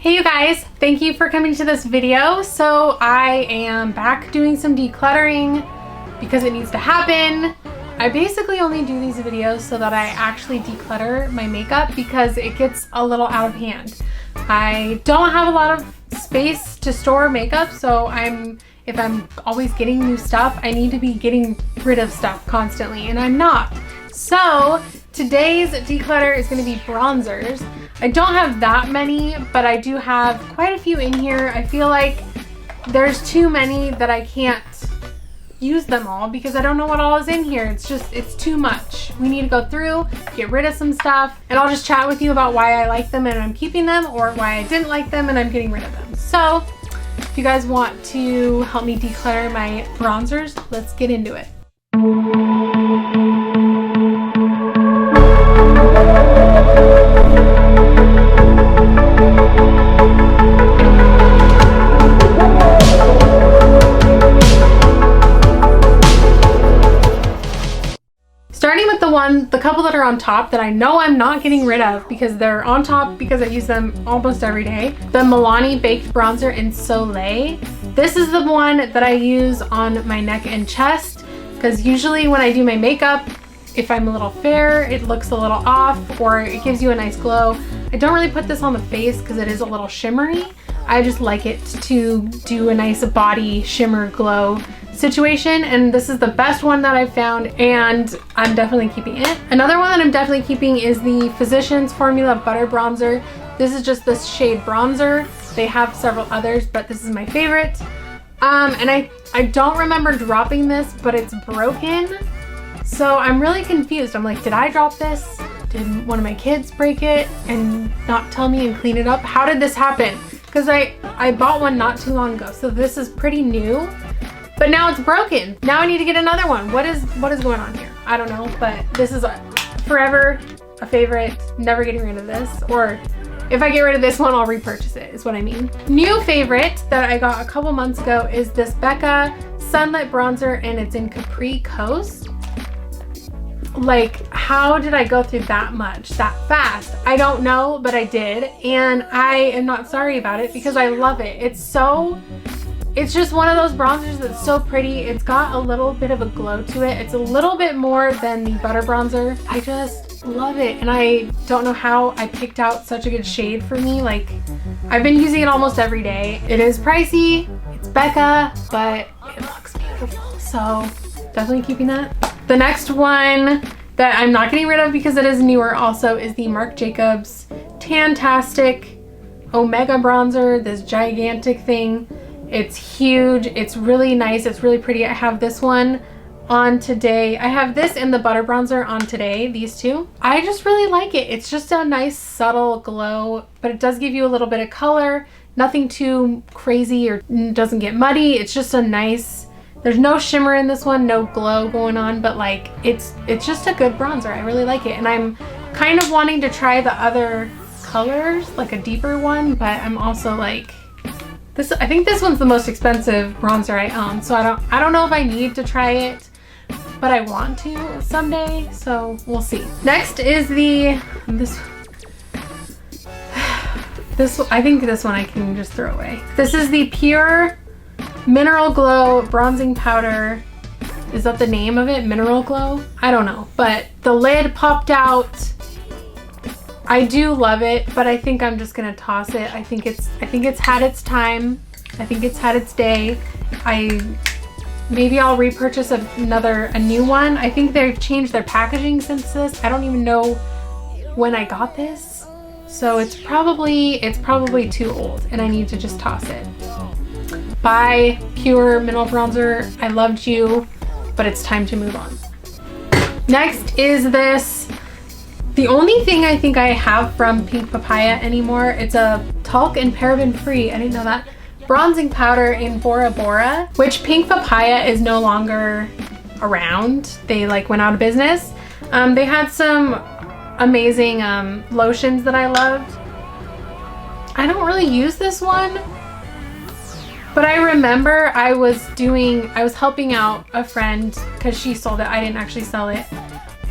Hey you guys, thank you for coming to this video. So I am back doing some decluttering because it needs to happen. I basically only do these videos so that I actually declutter my makeup because it gets a little out of hand. I don't have a lot of space to store makeup, so if I'm always getting new stuff, I need to be getting rid of stuff constantly, and I'm not. So today's declutter is going to be bronzers. I don't have that many, but I do have quite a few in here. I feel like there's too many that I can't use them all because I don't know what all is in here. It's too much. We need to go through, get rid of some stuff, and I'll just chat with you about why I like them and I'm keeping them, or why I didn't like them and I'm getting rid of them. So if you guys want to help me declutter my bronzers, let's get into it. Starting with the couple that are on top that I know I'm not getting rid of because they're on top because I use them almost every day. The Milani Baked Bronzer in Soleil. This is the one that I use on my neck and chest because usually when I do my makeup, if I'm a little fair, it looks a little off or it gives you a nice glow. I don't really put this on the face because it is a little shimmery. I just like it to do a nice body shimmer glow situation, and this is the best one that I've found, and I'm definitely keeping it. Another one that I'm definitely keeping is the Physicians Formula Butter Bronzer. This is just this shade bronzer. They have several others, but this is my favorite. And I don't remember dropping this, but it's broken. So I'm really confused. I'm like, did I drop this? Did one of my kids break it and not tell me and clean it up? How did this happen? Because I bought one not too long ago, so this is pretty new. But now it's broken. Now I need to get another one. What is going on here? I don't know, but this is forever a favorite. Never getting rid of this. Or if I get rid of this one, I'll repurchase it, is what I mean. New favorite that I got a couple months ago is this Becca Sunlit Bronzer, and it's in Capri Coast. Like, how did I go through that much, that fast? I don't know, but I did. And I am not sorry about it because I love it. It's just one of those bronzers that's so pretty. It's got a little bit of a glow to it. It's a little bit more than the butter bronzer. I just love it. And I don't know how I picked out such a good shade for me. Like, I've been using it almost every day. It is pricey. It's Becca, but it looks beautiful. So definitely keeping that. The next one that I'm not getting rid of because it is newer also is the Marc Jacobs Tantastic Omega Bronzer. This gigantic thing. It's huge. It's really nice. It's really pretty. I have this one on today. I have this and the butter bronzer on today, these two. I just really like it. It's just a nice subtle glow, but it does give you a little bit of color. Nothing too crazy or doesn't get muddy. It's just a nice, there's no shimmer in this one, no glow going on, but like it's just a good bronzer. I really like it. And I'm kind of wanting to try the other colors, like a deeper one, but I'm also like, I think this one's the most expensive bronzer I own, so I don't know if I need to try it, but I want to someday, so we'll see. Next is this I think this one I can just throw away. This is the Pure Mineral Glow Bronzing Powder. Is that the name of it? Mineral Glow? I don't know, but the lid popped out. I do love it, but I think I'm just gonna toss it. I think it's had its time. I think it's had its day. Maybe I'll repurchase a new one. I think they've changed their packaging since this. I don't even know when I got this. So it's probably too old and I need to just toss it. Bye, Pure Mineral Bronzer. I loved you, but it's time to move on. Next is this. The only thing I think I have from Pink Papaya anymore, it's a talc and paraben free, I didn't know that, bronzing powder in Bora Bora, which Pink Papaya is no longer around. They like went out of business. They had some amazing lotions that I loved. I don't really use this one, but I remember I was helping out a friend because she sold it. I didn't actually sell it.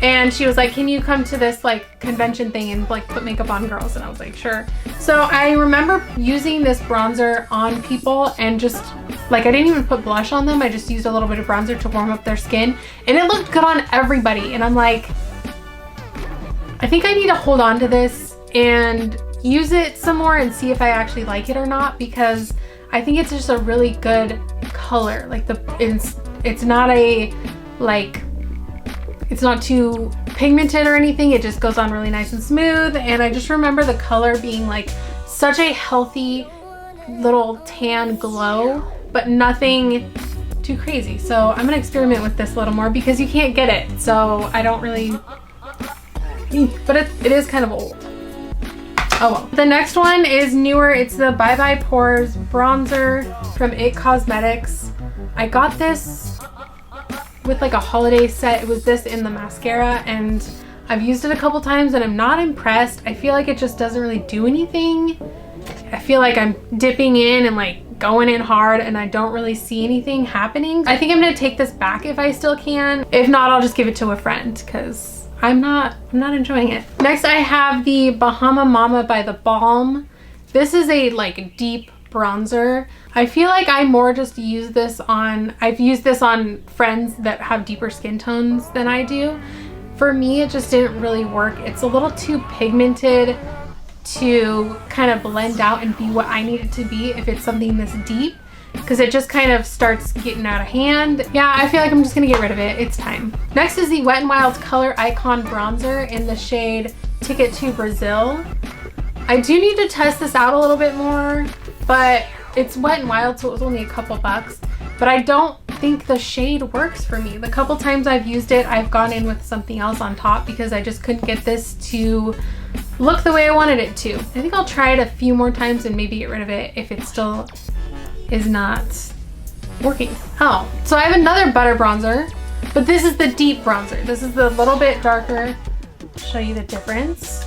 And she was like, can you come to this like convention thing and like put makeup on girls? And I was like, sure. So I remember using this bronzer on people and just like, I didn't even put blush on them. I just used a little bit of bronzer to warm up their skin and it looked good on everybody. And I'm like, I think I need to hold on to this and use it some more and see if I actually like it or not, because I think it's just a really good color. Like it's not a like, it's not too pigmented or anything. It just goes on really nice and smooth. And I just remember the color being like such a healthy little tan glow, but nothing too crazy. So I'm gonna experiment with this a little more because you can't get it. So I don't really, but it is kind of old. Oh well. The next one is newer. It's the Bye Bye Pores bronzer from IT Cosmetics. I got this with like a holiday set. It was this in the mascara and I've used it a couple times and I'm not impressed. I feel like it just doesn't really do anything. I feel like I'm dipping in and like going in hard and I don't really see anything happening. I think I'm gonna take this back if I still can. If not, I'll just give it to a friend because I'm not enjoying it. Next I have the Bahama Mama by The Balm. This is a like deep bronzer. I feel like I more just use this on, I've used this on friends that have deeper skin tones than I do. For me, it just didn't really work. It's a little too pigmented to kind of blend out and be what I need it to be if it's something this deep, because it just kind of starts getting out of hand. Yeah, I feel like I'm just gonna get rid of it. It's time. Next is the Wet n Wild Color Icon Bronzer in the shade Ticket to Brazil. I do need to test this out a little bit more, but it's Wet n Wild, so it was only a couple bucks. But I don't think the shade works for me. The couple times I've used it, I've gone in with something else on top because I just couldn't get this to look the way I wanted it to. I think I'll try it a few more times and maybe get rid of it if it still is not working. Oh, so I have another butter bronzer, but this is the deep bronzer. This is the little bit darker. I'll show you the difference.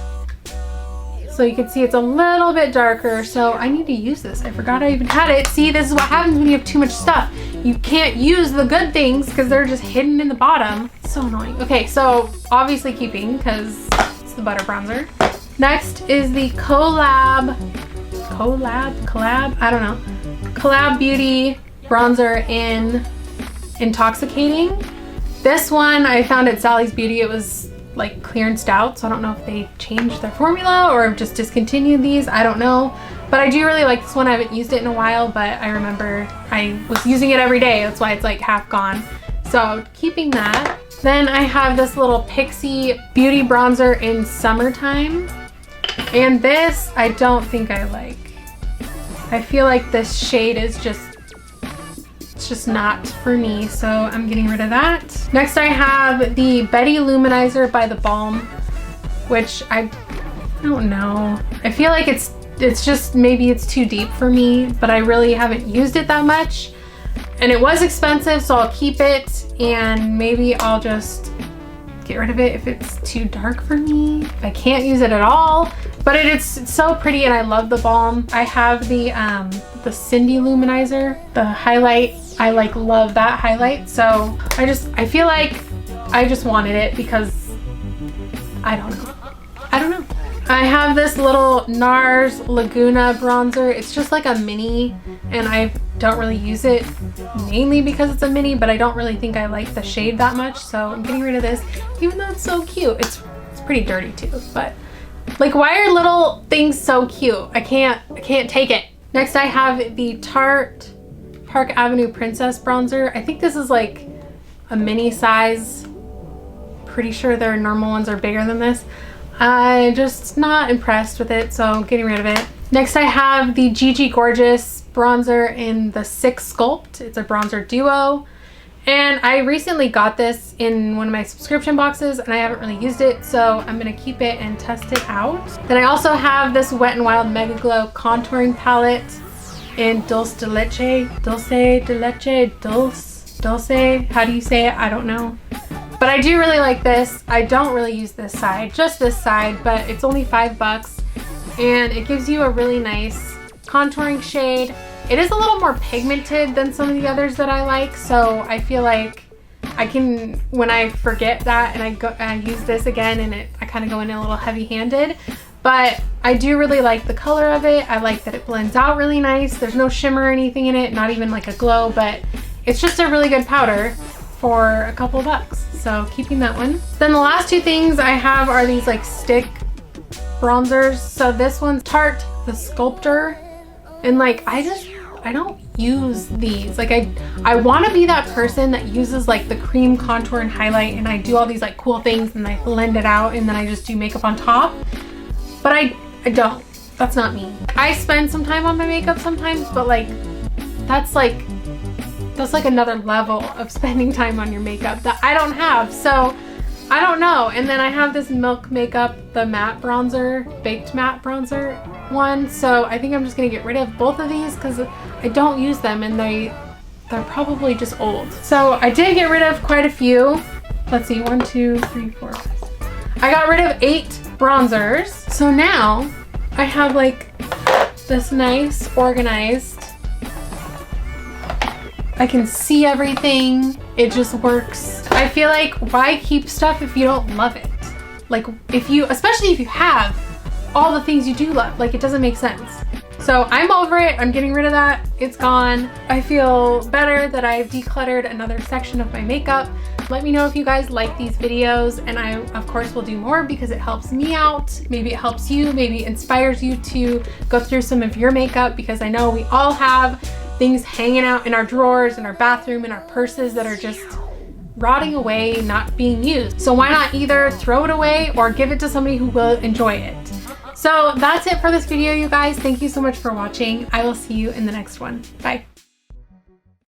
So you can see it's a little bit darker, so I need to use this. I forgot I even had it. See, this is what happens when you have too much stuff. You can't use the good things because they're just hidden in the bottom. It's so annoying. Okay, so obviously keeping because it's the butter bronzer. Next is the Collab, I don't know. Collab Beauty bronzer in Intoxicating. This one I found at Sally's Beauty. It was like clearanced out, so I don't know if they changed their formula or just discontinued these. I don't know, but I do really like this one. I haven't used it in a while, but I remember I was using it every day. That's why it's like half gone. So keeping that. Then I have this little Pixie Beauty bronzer in Summertime, and this I don't think I like. I feel like this shade is it's just not for me, so I'm getting rid of that. Next I have the Betty Luminizer by The Balm, which I don't know. I feel like it's just, maybe it's too deep for me, but I really haven't used it that much. And it was expensive, so I'll keep it, and maybe I'll just get rid of it if it's too dark for me, if I can't use it at all. But it's so pretty and I love The Balm. I have the Cindy Luminizer, the highlight. I like love that highlight. So I feel like I just wanted it because I don't know. I have this little NARS Laguna bronzer. It's just like a mini and I don't really use it mainly because it's a mini, but I don't really think I like the shade that much. So I'm getting rid of this, even though it's so cute. It's pretty dirty too, but like, why are little things so cute? I can't take it. Next I have the Tarte Park Avenue Princess bronzer. I think this is like a mini size. Pretty sure their normal ones are bigger than this. I'm just not impressed with it, so getting rid of it. Next I have the Gigi Gorgeous bronzer in the 6 Sculpt. It's a bronzer duo. And I recently got this in one of my subscription boxes and I haven't really used it, so I'm gonna keep it and test it out. Then I also have this Wet n Wild Mega Glow contouring palette in Dulce de Leche. How do you say it? I don't know. But I do really like this. I don't really use this side, just this side, but it's only $5 and it gives you a really nice contouring shade. It is a little more pigmented than some of the others that I like, so I feel like I can, when I forget that and I use this again and I kind of go in a little heavy-handed, but I do really like the color of it. I like that it blends out really nice. There's no shimmer or anything in it, not even like a glow, but it's just a really good powder for a couple of bucks. So keeping that one. Then the last two things I have are these like stick bronzers. So this one's Tarte the Sculptor, and like I don't use these. Like I want to be that person that uses like the cream contour and highlight, and I do all these like cool things and I blend it out and then I just do makeup on top. But I don't. That's not me. I spend some time on my makeup sometimes, but like that's like another level of spending time on your makeup that I don't have. So I don't know. And then I have this Milk Makeup, the matte bronzer, baked matte bronzer one. So I think I'm just gonna get rid of both of these because I don't use them and they're probably just old. So I did get rid of quite a few. Let's see, 1, 2, 3, 4, 5, 6. I got rid of 8 bronzers. So now I have like this nice organized, I can see everything. It just works. I feel like why keep stuff if you don't love it? Like especially if you have all the things you do love, like it doesn't make sense. So I'm over it. I'm getting rid of that. It's gone. I feel better that I've decluttered another section of my makeup. Let me know if you guys like these videos, and I of course will do more because it helps me out. Maybe it helps you, maybe it inspires you to go through some of your makeup, because I know we all have things hanging out in our drawers, in our bathroom, in our purses that are just rotting away, not being used. So why not either throw it away or give it to somebody who will enjoy it? So that's it for this video, you guys. Thank you so much for watching. I will see you in the next one. Bye.